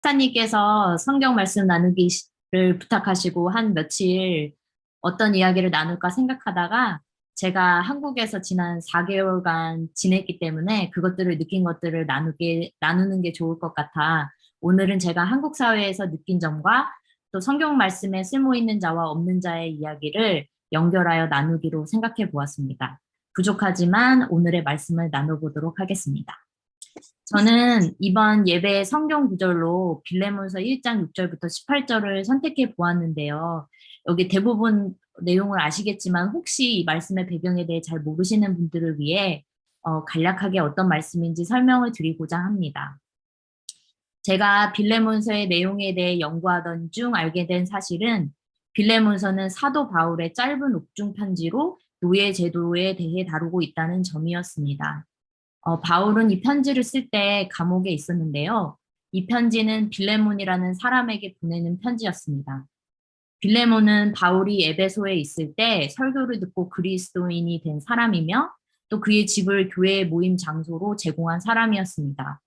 목사님께서 성경 말씀 나누기를 부탁하시고 한 며칠 어떤 이야기를 나눌까 생각하다가 제가 한국에서 지난 4개월간 지냈기 때문에 그것들을 느낀 것들을 나누는 게 좋을 것 같아. 오늘은 제가 한국 사회에서 느낀 점과 또 성경 말씀에 쓸모 있는 자와 없는 자의 이야기를 연결하여 나누기로 생각해 보았습니다. 부족하지만 오늘의 말씀을 나눠보도록 하겠습니다. 저는 이번 예배 성경 구절로 빌레몬서 1장 6절부터 18절을 선택해 보았는데요. 여기 대부분 내용을 아시겠지만 혹시 이 말씀의 배경에 대해 잘 모르시는 분들을 위해 간략하게 어떤 말씀인지 설명을 드리고자 합니다. 제가 빌레몬서의 내용에 대해 연구하던 중 알게 된 사실은 빌레몬서는 사도 바울의 짧은 옥중 편지로 노예 제도에 대해 다루고 있다는 점이었습니다. 바울은 이 편지를 쓸 때 감옥에 있었는데요. 이 편지는 빌레몬이라는 사람에게 보내는 편지였습니다. 빌레몬은 바울이 에베소에 있을 때 설교를 듣고 그리스도인이 된 사람이며 또 그의 집을 교회의 모임 장소로 제공한 사람이었습니다.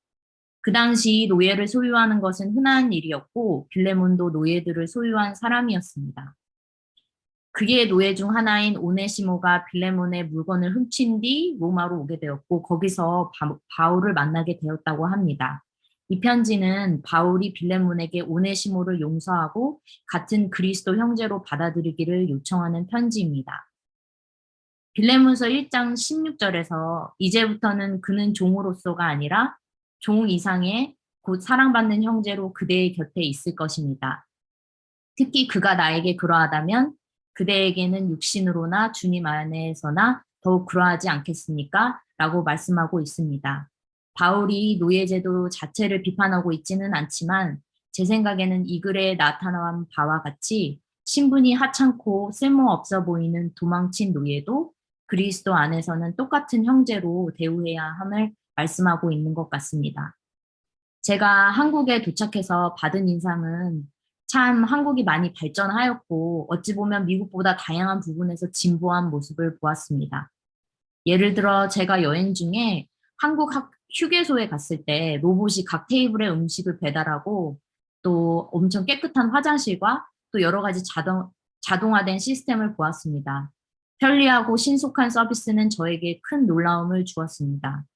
그 당시 노예를 소유하는 것은 흔한 일이었고 빌레몬도 노예들을 소유한 사람이었습니다. 그의 노예 중 하나인 오네시모가 빌레몬의 물건을 훔친 뒤 로마로 오게 되었고 거기서 바울을 만나게 되었다고 합니다. 이 편지는 바울이 빌레몬에게 오네시모를 용서하고 같은 그리스도 형제로 받아들이기를 요청하는 편지입니다. 빌레몬서 1장 16절에서 이제부터는 그는 종으로서가 아니라 종 이상의 곧 사랑받는 형제로 그대의 곁에 있을 것입니다. 특히 그가 나에게 그러하다면 그대에게는 육신으로나 주님 안에서나 더욱 그러하지 않겠습니까? 라고 말씀하고 있습니다. 바울이 노예제도 자체를 비판하고 있지는 않지만 제 생각에는 이 글에 나타난 바와 같이 신분이 하찮고 쓸모없어 보이는 도망친 노예도 그리스도 안에서는 똑같은 형제로 대우해야 함을 말씀하고 있는 것 같습니다. 제가 한국에 도착해서 받은 인상은 참 한국이 많이 발전하였고 어찌 보면 미국보다 다양한 부분에서 진보한 모습을 보았습니다. 예를 들어 제가 여행 중에 한국 휴게소에 갔을 때 로봇이 각 테이블에 음식을 배달하고 또 엄청 깨끗한 화장실과 또 여러 가지 자동화된 시스템을 보았습니다. 편리하고 신속한 서비스는 저에게 큰 놀라움을 주었습니다.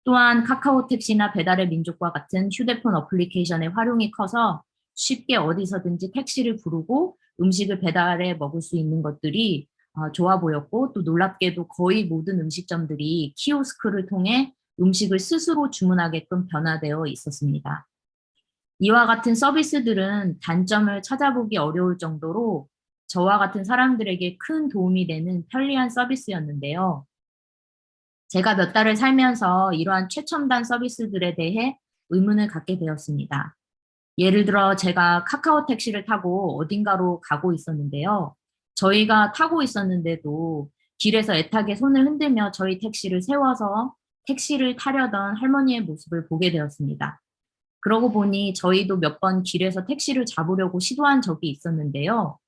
또한 카카오 택시나 배달의 민족과 같은 휴대폰 어플리케이션의 활용이 커서 쉽게 어디서든지 택시를 부르고 음식을 배달해 먹을 수 있는 것들이 좋아 보였고 또 놀랍게도 거의 모든 음식점들이 키오스크를 통해 음식을 스스로 주문하게끔 변화되어 있었습니다. 이와 같은 서비스들은 단점을 찾아보기 어려울 정도로 저와 같은 사람들에게 큰 도움이 되는 편리한 서비스였는데요. 제가 몇 달을 살면서 이러한 최첨단 서비스들에 대해 의문을 갖게 되었습니다. 예를 들어 제가 카카오 택시를 타고 어딘가로 가고 있었는데요. 저희가 타고 있었는데도 길에서 애타게 손을 흔들며 저희 택시를 세워서 택시를 타려던 할머니의 모습을 보게 되었습니다. 그러고 보니 저희도 몇 번 길에서 택시를 잡으려고 시도한 적이 있었는데요.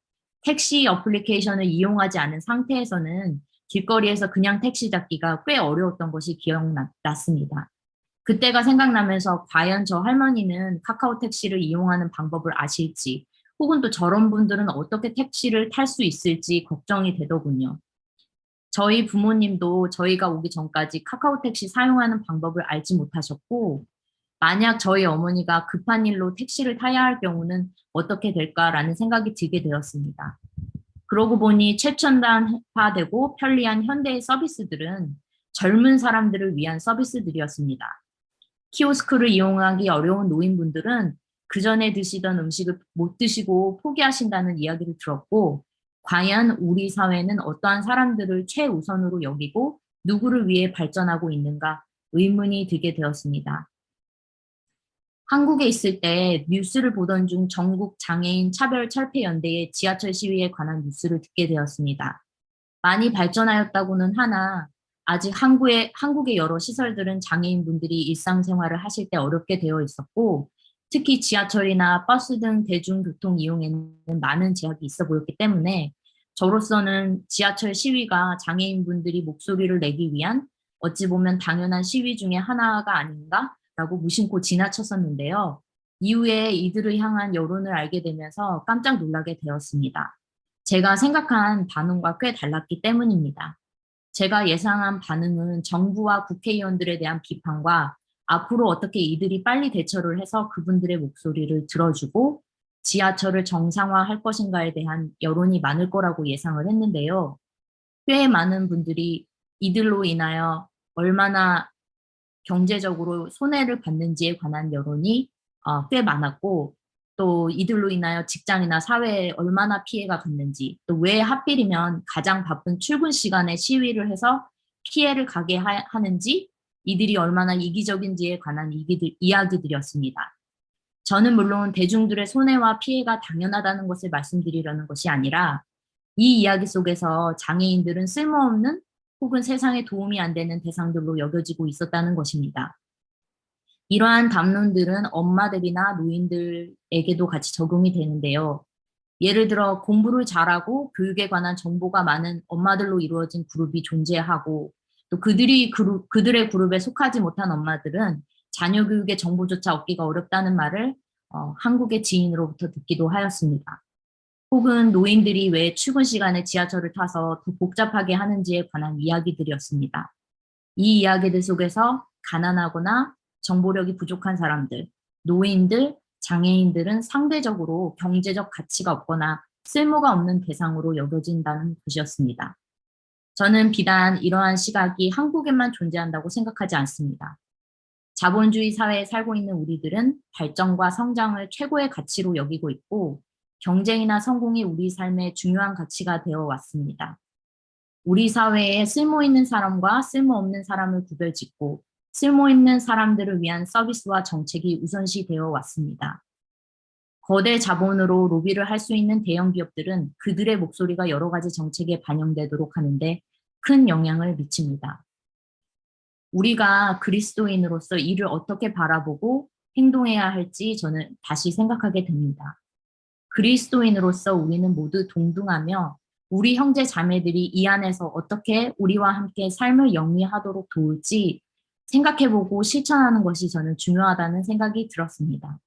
택시 어플리케이션을 이용하지 않은 상태에서는 길거리에서 그냥 택시 잡기가 꽤 어려웠던 것이 기억났습니다. 그때가 생각나면서 과연 저 할머니는 카카오 택시를 이용하는 방법을 아실지 혹은 또 저런 분들은 어떻게 택시를 탈 수 있을지 걱정이 되더군요. 저희 부모님도 저희가 오기 전까지 카카오 택시 사용하는 방법을 알지 못하셨고 만약 저희 어머니가 급한 일로 택시를 타야 할 경우는 어떻게 될까라는 생각이 들게 되었습니다. 그러고 보니 최첨단화되고 편리한 현대의 서비스들은 젊은 사람들을 위한 서비스들이었습니다. 키오스크를 이용하기 어려운 노인분들은 그 전에 드시던 음식을 못 드시고 포기하신다는 이야기를 들었고, 과연 우리 사회는 어떠한 사람들을 최우선으로 여기고 누구를 위해 발전하고 있는가 의문이 들게 되었습니다. 한국에 있을 때 뉴스를 보던 중 전국 장애인 차별철폐연대의 지하철 시위에 관한 뉴스를 듣게 되었습니다. 많이 발전하였다고는 하나 아직 한국의 여러 시설들은 장애인분들이 일상생활을 하실 때 어렵게 되어 있었고 특히 지하철이나 버스 등 대중교통 이용에는 많은 제약이 있어 보였기 때문에 저로서는 지하철 시위가 장애인분들이 목소리를 내기 위한 어찌 보면 당연한 시위 중에 하나가 아닌가라고 무심코 지나쳤었는데요. 이후에 이들을 향한 여론을 알게 되면서 깜짝 놀라게 되었습니다. 제가 생각한 반응과 꽤 달랐기 때문입니다. 제가 예상한 반응은 정부와 국회의원들에 대한 비판과 앞으로 어떻게 이들이 빨리 대처를 해서 그분들의 목소리를 들어주고 지하철을 정상화할 것인가에 대한 여론이 많을 거라고 예상을 했는데요. 꽤 많은 분들이 이들로 인하여 얼마나 경제적으로 손해를 받는지에 관한 여론이 꽤 많았고, 또 이들로 인하여 직장이나 사회에 얼마나 피해가 갔는지, 또 왜 하필이면 가장 바쁜 출근 시간에 시위를 해서 피해를 가게 하는지, 이들이 얼마나 이기적인지에 관한 이야기들이었습니다. 저는 물론 대중들의 손해와 피해가 당연하다는 것을 말씀드리려는 것이 아니라, 이 이야기 속에서 장애인들은 쓸모없는 혹은 세상에 도움이 안 되는 대상들로 여겨지고 있었다는 것입니다. 이러한 담론들은 엄마들이나 노인들에게도 같이 적용이 되는데요. 예를 들어 공부를 잘하고 교육에 관한 정보가 많은 엄마들로 이루어진 그룹이 존재하고, 또 그들의 그룹에 속하지 못한 엄마들은 자녀 교육의 정보조차 얻기가 어렵다는 말을 한국의 지인으로부터 듣기도 하였습니다. 혹은 노인들이 왜 출근 시간에 지하철을 타서 더 복잡하게 하는지에 관한 이야기들이었습니다. 이 이야기들 속에서 가난하거나 정보력이 부족한 사람들, 노인들, 장애인들은 상대적으로 경제적 가치가 없거나 쓸모가 없는 대상으로 여겨진다는 것이었습니다. 저는 비단 이러한 시각이 한국에만 존재한다고 생각하지 않습니다. 자본주의 사회에 살고 있는 우리들은 발전과 성장을 최고의 가치로 여기고 있고, 경쟁이나 성공이 우리 삶의 중요한 가치가 되어 왔습니다. 우리 사회에 쓸모 있는 사람과 쓸모 없는 사람을 구별짓고 쓸모 있는 사람들을 위한 서비스와 정책이 우선시 되어 왔습니다. 거대 자본으로 로비를 할 수 있는 대형 기업들은 그들의 목소리가 여러 가지 정책에 반영되도록 하는데 큰 영향을 미칩니다. 우리가 그리스도인으로서 이를 어떻게 바라보고 행동해야 할지 저는 다시 생각하게 됩니다. 그리스도인으로서 우리는 모두 동등하며 우리 형제 자매들이 이 안에서 어떻게 우리와 함께 삶을 영위하도록 도울지 생각해보고 실천하는 것이 저는 중요하다는 생각이 들었습니다.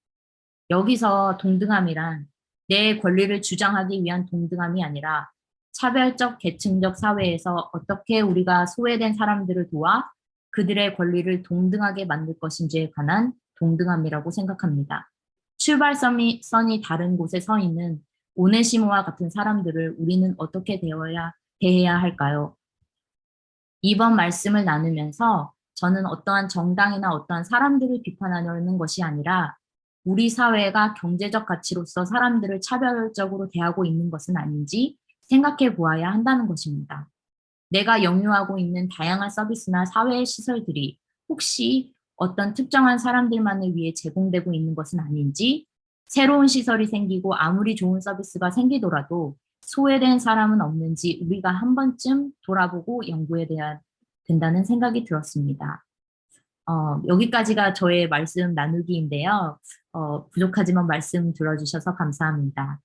여기서 동등함이란 내 권리를 주장하기 위한 동등함이 아니라 차별적 계층적 사회에서 어떻게 우리가 소외된 사람들을 도와 그들의 권리를 동등하게 만들 것인지에 관한 동등함이라고 생각합니다. 출발선이 다른 곳에 서 있는 오네시모와 같은 사람들을 우리는 어떻게 대해야 할까요? 이번 말씀을 나누면서 저는 어떠한 정당이나 어떠한 사람들을 비판하려는 것이 아니라 우리 사회가 경제적 가치로서 사람들을 차별적으로 대하고 있는 것은 아닌지 생각해 보아야 한다는 것입니다. 내가 영유하고 있는 다양한 서비스나 사회 시설들이 혹시 어떤 특정한 사람들만을 위해 제공되고 있는 것은 아닌지, 새로운 시설이 생기고 아무리 좋은 서비스가 생기더라도 소외된 사람은 없는지 우리가 한 번쯤 돌아보고 연구해야 된다는 생각이 들었습니다. 여기까지가 저의 말씀 나누기인데요. 부족하지만 말씀 들어주셔서 감사합니다.